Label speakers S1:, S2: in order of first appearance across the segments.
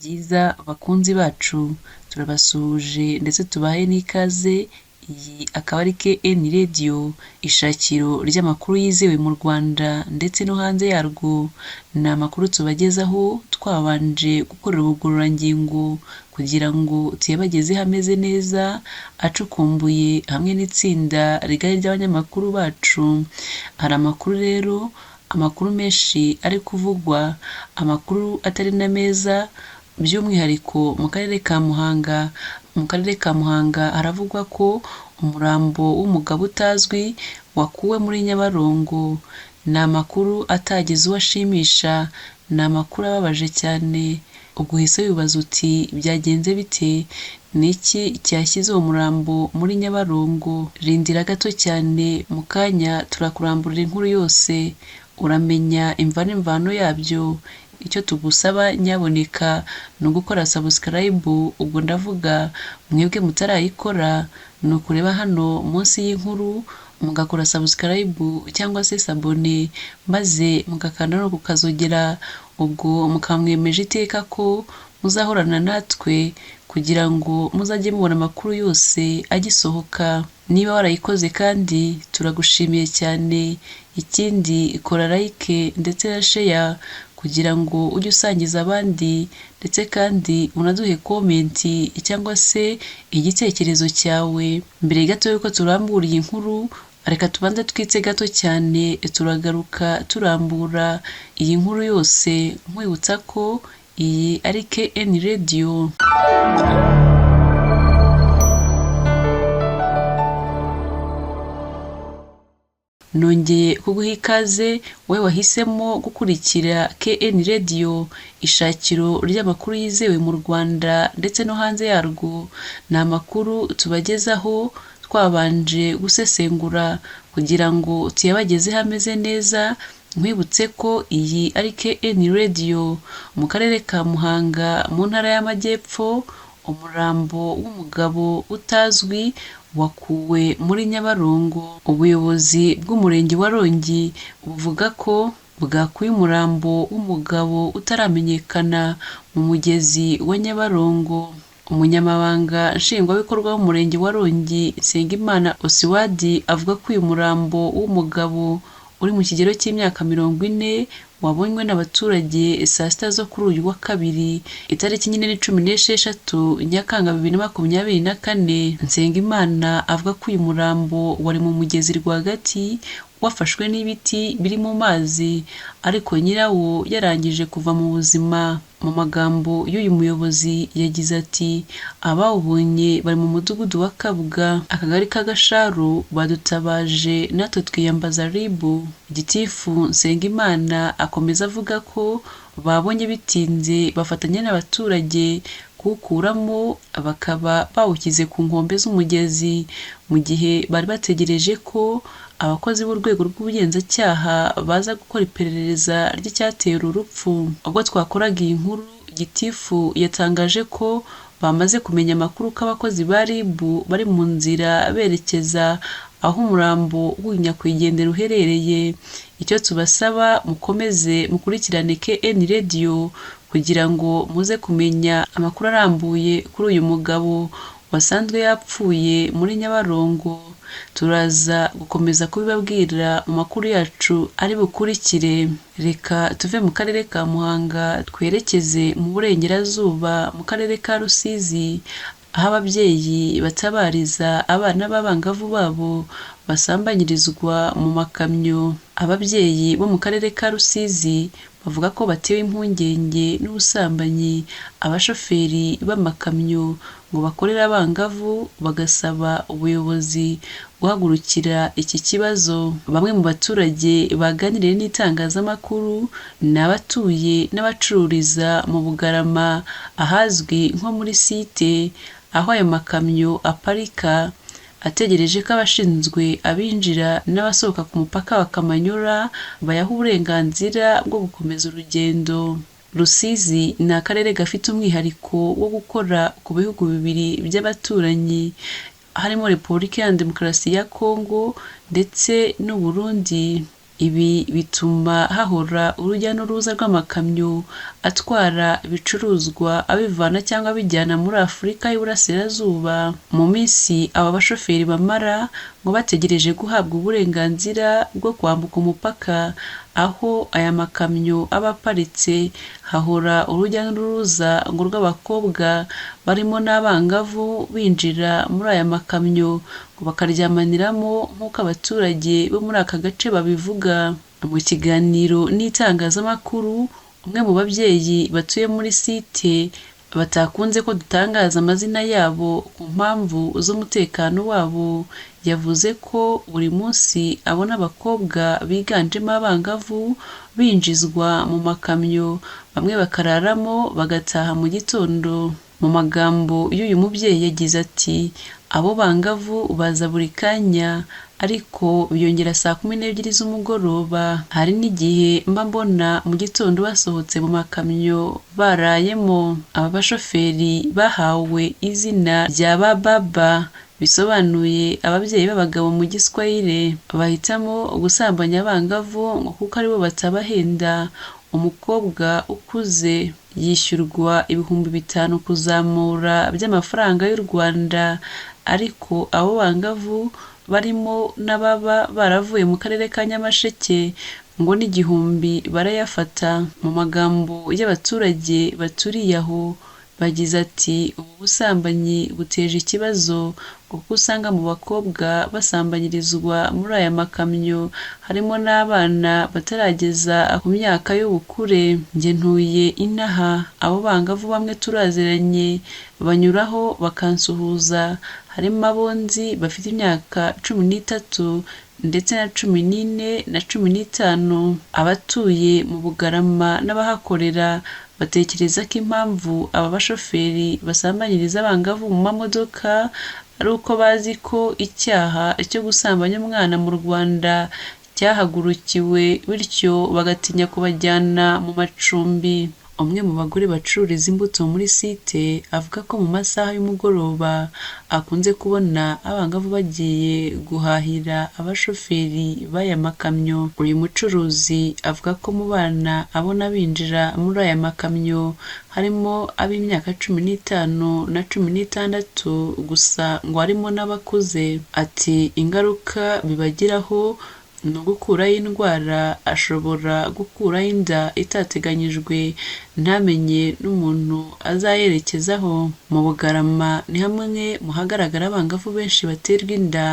S1: byiza bakunzi bacu, turabasuhuje ndetse tubahe n'ikaze. Iyi akaba ari KN Radio, ishakiro ry'amakuru yizewe mu Rwanda ndetse no hanze yarwo. Ni amakuru tubagezaho twabanje gukorera ubugororangingo kugira ngo tuyabagezeho ameze neza, acukumbuye hamwe n'itsinda rigari ry'abanyamakuru bacu. Hari amakuru rero, amakuru menshi ari kuvugwa, amakuru atari na meza, by'umwihariko mu karere ka Muhanga. Mu karere ka Muhanga haravugwa ko umurambo w'umugabo utazwi wakuwe muri Nyabarongo. Ni amakuru atagize uwo ashimisha, ni amakuru ababaje cyane. Ubwo uhise wibaza uti byagenze bite? Ni iki cyashyize uwo murambo muri Nyabarongo? Rindira gato cyane, mu kanya turakuramburira inkuru yose, uramenya imva n'imvano yabyo. Icyo tugusaba nyaboneka ni ugukora subscribe, ubwo ndavuga mwebwe mutarayikora, ni ukureba hano munsi y'inkuru mugakora subscribe cyangwa se sabone, maze mugakanda no kukazogera. Ubwo mukamwemeje iteka ko muzahorana natwe kugira ngo muzajye mubona amakuru yose agisohoka. Niba warayikoze kandi turagushimiye cyane. Ikindi kora like ndetse na share kugira ngo ujye usangiza abandi, ndetse kandi unaduhe komenti cyangwa se igitekerezo cyawe. Mbere gato yuko turambura iyi nkuru, reka tubanze twitse gato cyane, turagaruka turambura iyi nkuru yose, nkwibutsa ko iyi ari KN Radio. Nongeye kuguha ikaze wowe wahisemo gukurikira KN Radio, ishakiro ry'amakuru yizewe mu Rwanda ndetse no hanze yarwo. Ni amakuru tubagezaho twabanje gusesengura kugira ngo tuyabagezeho ameze neza. Nkwibutse ko iyi ari KN Radio. Mu karere ka Muhanga mu ntara y'Amajyepfo, umurambo w'umugabo utazwi wakuwe muri Nyabarongo. Ubuyobozi bw'umurenge wa Rongi buvuga ko bwakuye umurambo w'umugabo utaramenyekana mu mugezi wa Nyabarongo. Umunyamabanga nshingwabikorwa w'umurenge wa Rongi, Nsengimana Osiwadi, avuga ko uyu murambo w'umugabo uri mu kigero cy'imyaka 40 wabonywe n'abaturage saa sita zo kuri uyu wa kabiri, itariki 16 Nyakanga 2024. Nsengimana avuga ko uyu murambo wari mu mugezi rwagati, wafashwe n'ibiti biri mu mazi, ariko nyirawo yarangije kuva mu buzima. Mu magambo y'uyu muyobozi yagize ati, abawubonye bari mu mudugudu wa Kabuga, akagari ka Gasharu, badutabaje natwe twiyambaza RIB. Gitifu Nsengimana akomeza avuga ko babonye bitinze, bafatanya n'abaturage kuwukuramo, bakaba bawushyize ku nkombe z'umugezi, mu gihe bari bategereje ko abakozi b'urwego rw'ubugenzacyaha baza gukora iperereza ry'icyatera urupfu. Ubwo twakoraga iyi nkuru, Gitifu yatangaje ko bamaze kumenya amakuru ko abakozi ba RIB bari mu nzira berekeza aho umurambo w'unyakwigendera uherereye. Icyo tubasaba, mukomeze mukurikirane KN Radio kugira ngo muze kumenya amakuru arambuye kuri uyu mugabo wasanzwe yapfuye muri Nyabarongo. Turaza gukomeza kubibabwira mu makuru yacu ari bukurikire. Reka tuve mu karere ka Muhanga twerekeze mu burengerazuba, mu karere ka Rusizi, aho ababyeyi batabariza abana b'abangavu babo basambanyirizwa mu makamyo. Ababyeyi bo mu karere ka Rusizi bavuga ko batewe impungenge n'ubusambanyi abashoferi b'amakamyo ngo bakorera abangavu, bagasaba ubuyobozi guhagurukira iki kibazo. Bamwe mu baturage baganiriye n'itangazamakuru ni abatuye n'abacururiza mu Bugarama, ahazwi nko muri site, aho ayo makamyo aparika ategereje ko abashinzwe abinjira n'abasohoka ku mupaka wa Kamanyola bayaha uburenganzira bwo gukomeza urugendo. Rusizi ni akarere gafite umwihariko wo gukora ku bihugu bibiri by'abaturanyi, harimo Repubulika ya Demokarasi ya Kongo ndetse n'u Burundi. Ibi bituma hahora urujya n'uruza rw'amakamyo atwara ibicuruzwa abivana cyangwa abijyana muri Afurika y'Iburasirazuba. Mu minsi aba bashoferi bamara ngo bategereje guhabwa uburenganzira bwo kwambuka umupaka, aho aya makamyo aba aparitse hahora urujya n'uruza ngo rw'abakobwa barimo n'abangavu binjira muri aya makamyo ngo bakaryamaniramo nk'uko abaturage bo muri aka gace babivuga. Mu kiganiro n'itangazamakuru, umwe mu babyeyi batuye muri site batakunze ko dutangaza amazina yabo ku mpamvu z'umutekano wabo, yavuze ko buri munsi abona abakobwa biganjemo abangavu binjizwa mu makamyo, bamwe bakararamo bagataha mu gitondo. Mu magambo y'uyu mubyeyi yagize ati "Abo bangavu baza buri kanya ariko biyongera saa 12 z'umugoroba. Hari n'igihe mba mbona mu gitondo basohotse mu makamyo barayemo." Aba bashoferi bahawe izina rya Baba, bisobanuye ababyeyi b'abagabo mu Giswahili. Bahitamo gusambanya abangavu kuko aribo batabahenda. Umukobwa ukuze yishyurwa ibihumbi 5 kuzamura by'amafaranga y'u Rwanda, ariko abo bangavu barimo n'ababa baravuye mu karere ka Nyamasheke ngo n'igihumbi barayafata. Mu magambo y'abaturage baturiye aho, bagize ati "Ubu busambanyi buteje ikibazo kuko usanga mu bakobwa basambanyirizwa muri aya makamyo harimo n'abana batarageza ku myaka y'ubukure. Njye ntuye inaha, abo bangavu bamwe turaziranye banyuraho bakansuhuza, harimo abonzi bafite imyaka 13 ndetse na 14 na 15. Abatuye mu Bugarama n'abahakorera batekereza ko impamvu aba bashoferi basambanyiriza abangavu mu mamodoka ari uko bazi ko icyaha cyo gusambanya umwana mu Rwanda cyahagurukiwe, bityo bagatinya kubajyana mu macumbi. Umwe mu bagore bacururiza imbuto muri site avuga ko mu masaha y'umugoroba akunze kubona abangavu bagiye guhahira abashoferi b'aya makamyo. Uyu mucuruzi avuga ko mu bana abona binjira muri aya makamyo harimo ab'imyaka 15 na 16 gusa, ngo harimo n'abakuze. Ati "Ingaruka bibagiraho no gukuraho indwara, ashobora gukuraho inda itateganyijwe ntamenye n'umuntu azayerekezaho." Mu Bugarama ni hamwe mu hagaragara abangavu benshi baterwa inda.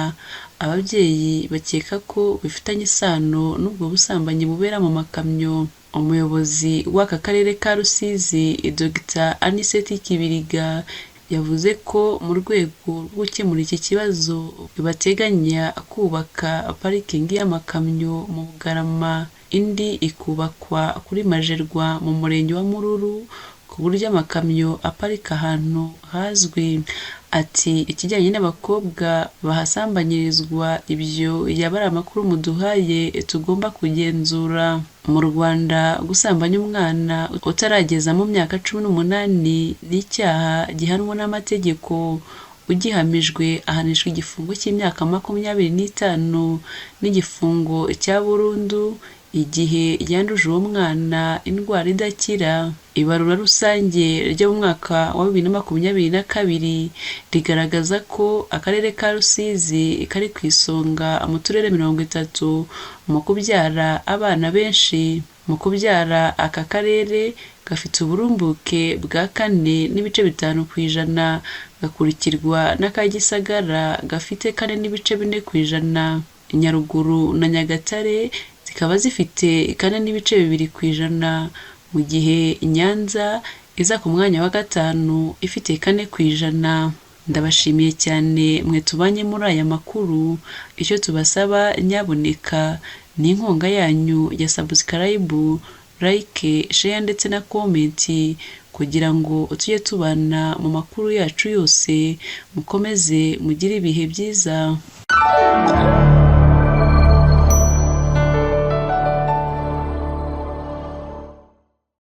S1: Ababyeyi bakeka ko bifitanye isano n'ubwo busambanyi bubera mu makamyo. Umuyobozi w'aka karere ka Rusizi, Dr Anicet Kibiriga, yavuze ko mu rwego rwo gukemura iki kibazo bateganya kubaka parikingi y'amakamyo mu Bugarama, indi ikubakwa kuri Majerwa mu murenge wa Mururu ku buryo amakamyo aparika ahantu hazwi. Ati "Ikijyanye n'abakobwa bahasambanyirizwa, ibyo yaba ari amakuru muduhaye tugomba kugenzura. Mu Rwanda gusambanya umwana utarageza mu myaka 18 ni icyaha gihanwa n'amategeko. Ugihamijwe ahanishwa igifungo cy'imyaka 25 n'igifungo cya burundu igihe yanduje uwo mwana indwara idakira. Ibarura rusange ryo mu mwaka wa 2022 rigaragaza ko akarere ka Rusizi kari ku isonga mu turere 30 mu kubyara abana benshi. Mu kubyara, aka karere gafite uburumbuke bwa 4.5%, gakurikirwa n'aka Gisagara gafite 4.4%. Nyaruguru na Nyagatare zikaba zifite 4.2%, mu gihe Nyanza iza ku mwanya wa 5 ifite 4%. Ndabashimiye cyane mwe tubanye muri aya makuru. Icyo tubasaba nyaboneka ni inkunga yanyu ya subscribe, like, share ndetse na comment kugira ngo tujye tubana mu makuru yacu yose. Mukomeze mugire ibihe byiza.